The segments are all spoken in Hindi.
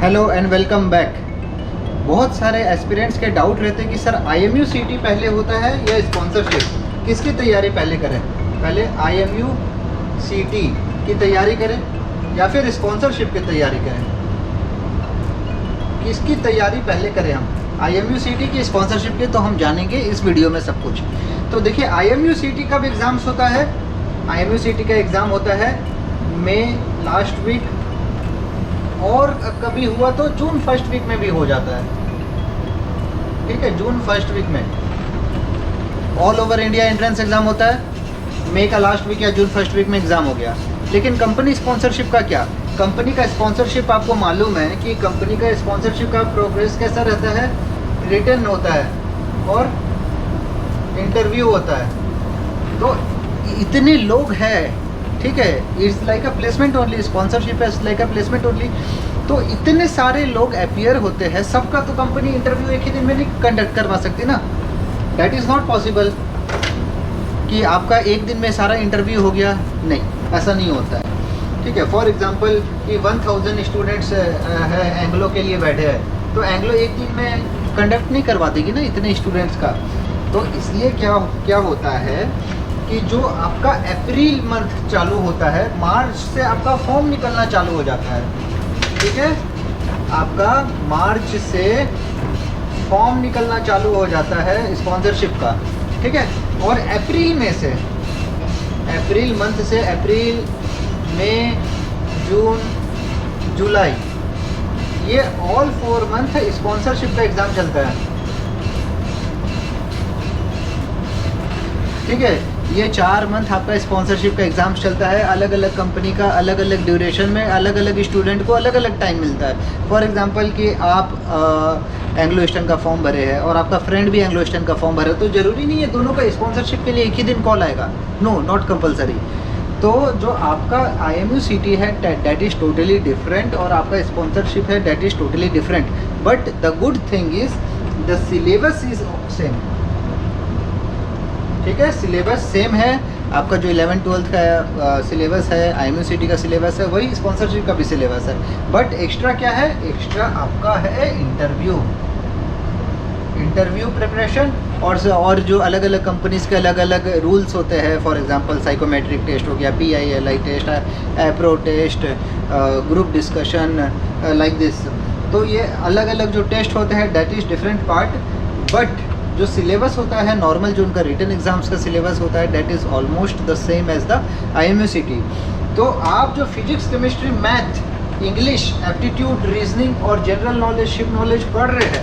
Hello and welcome back. बहुत सारे एस्पिरेंट्स के डाउट रहते हैं कि सर IMU CT पहले होता है या स्पॉन्सरशिप, किसकी तैयारी पहले करें? पहले IMU CT की तैयारी करें या फिर स्पॉन्सरशिप की तैयारी करें? किसकी तैयारी पहले करें हम, IMU CT की स्पॉन्सरशिप की? तो हम जानेंगे इस वीडियो में सब कुछ। तो देखिए IMU CT कब एग्ज़ाम्स होता है? IMU CT का एग्ज़ाम होता है मई लास्ट वीक, और कभी हुआ तो जून फर्स्ट वीक में भी हो जाता है। ठीक है, जून फर्स्ट वीक में all over India entrance exam होता है। मई का लास्ट वीक या जून फर्स्ट वीक में एग्ज़ाम हो गया। लेकिन कंपनी स्पॉन्सरशिप का क्या? कंपनी का स्पॉन्सरशिप आपको मालूम है कि कंपनी का स्पॉन्सरशिप का प्रोग्रेस कैसा रहता है? रिटन होता है और इंटरव्यू होता है। तो इतने लोग हैं, ठीक है, it's like a placement only, sponsorship is like a placement only. तो इतने सारे लोग अपीयर होते हैं, सबका तो कंपनी इंटरव्यू एक ही दिन में नहीं कंडक्ट करवा सकती ना। दैट इज़ नॉट पॉसिबल कि आपका एक दिन में सारा इंटरव्यू हो गया, नहीं, ऐसा नहीं होता है। ठीक है, फॉर एग्जांपल कि 1000 स्टूडेंट्स है एंग्लो के लिए बैठे हैं, तो एंग्लो एक दिन में कंडक्ट नहीं करवा देगी ना इतने स्टूडेंट्स का। तो इसलिए क्या होता है कि जो आपका अप्रैल मंथ चालू होता है, मार्च से आपका फॉर्म निकलना चालू हो जाता है। ठीक है, आपका मार्च से फॉर्म निकलना चालू हो जाता है स्पॉन्सरशिप का। ठीक है, और अप्रैल में से, अप्रैल मंथ से अप्रैल, मई, जून, जुलाई, ये ऑल 4 मंथ स्पॉन्सरशिप का एग्ज़ाम चलता है। ठीक है, ये 4 मंथ आपका स्पॉन्सरशिप का एग्ज़ाम चलता है। अलग अलग कंपनी का अलग अलग ड्यूरेशन में अलग अलग स्टूडेंट को अलग अलग टाइम मिलता है। फॉर एग्जांपल कि आप एंग्लो ईस्टर्न का फॉर्म भरे हैं और आपका फ्रेंड भी एंग्लो ईस्टर्न का फॉर्म भरे, तो ज़रूरी नहीं है दोनों का स्पॉन्सरशिप के लिए एक ही दिन कॉल आएगा। No, not compulsory. तो जो आपका IMU CT है डैट इज़ टोटली डिफरेंट, और आपका स्पॉन्सरशिप है that is totally different. But the good thing is the syllabus is same. ठीक है, सिलेबस सेम है। आपका जो 11-12 का सिलेबस है, IMU CT का सिलेबस है, वही स्पॉन्सरशिप का भी सिलेबस है। बट एक्स्ट्रा क्या है? एक्स्ट्रा आपका है इंटरव्यू प्रिपरेशन, और जो अलग अलग कंपनीज़ के अलग अलग रूल्स होते हैं। फॉर एग्जांपल साइकोमेट्रिक टेस्ट हो गया, PILI टेस्ट, एप्रो test, group discussion, like this. तो ये अलग अलग जो टेस्ट होते हैं that is different part. But जो सिलेबस होता है नॉर्मल, जो उनका रिटन एग्जाम्स का सिलेबस होता है, that is almost the same as the IMU CT। तो आप जो physics, chemistry, math, English, aptitude, reasoning और जनरल नॉलेज, शिप नॉलेज पढ़ रहे हैं,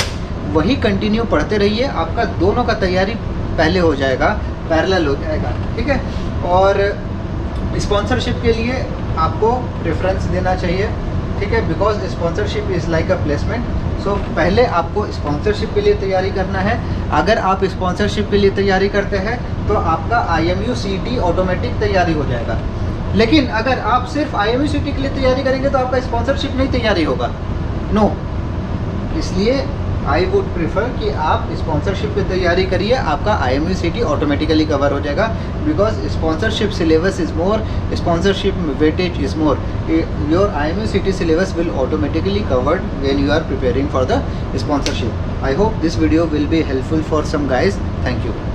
वही कंटिन्यू पढ़ते रहिए। आपका दोनों का तैयारी पहले हो जाएगा, पैरेलल हो जाएगा। ठीक है, और स्पॉन्सरशिप के लिए आपको प्रेफरेंस देना चाहिए। ठीक है, because sponsorship is like a placement. So पहले आपको स्पॉन्सरशिप के लिए तैयारी करना है। अगर आप स्पॉन्सरशिप के लिए तैयारी करते हैं तो आपका IMU CT ऑटोमेटिक तैयारी हो जाएगा। लेकिन अगर आप सिर्फ IMU CT के लिए तैयारी करेंगे तो आपका स्पॉन्सरशिप नहीं तैयारी होगा। नो, इसलिए आई वुड प्रेफर कि आप स्पॉन्सरशिप की तैयारी करिए, आपका IMU CT ऑटोमेटिकली कवर हो जाएगा। Because sponsorship syllabus is more, sponsorship weightage is more. Your IMU CT syllabus will automatically covered when you are preparing for the sponsorship. I hope this video will be helpful for some guys. Thank you.